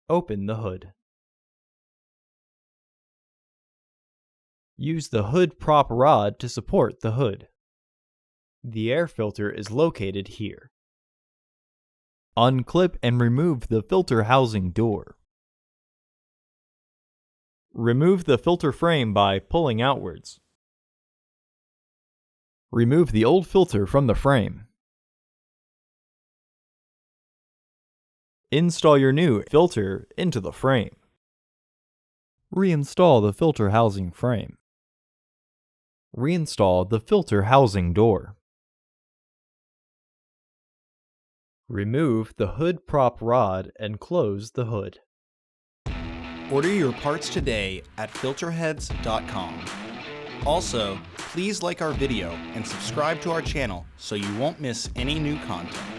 Open the hood. Use the hood prop rod to support the hood. The air filter is located here. Unclip and remove the filter housing door. Remove the filter frame by pulling outwards. Remove the old filter from the frame. Install your new filter into the frame. Reinstall the filter housing frame. Reinstall the filter housing door. Remove the hood prop rod and close the hood. Order your parts today at filterheads.com. Also, please like our video and subscribe to our channel so you won't miss any new content.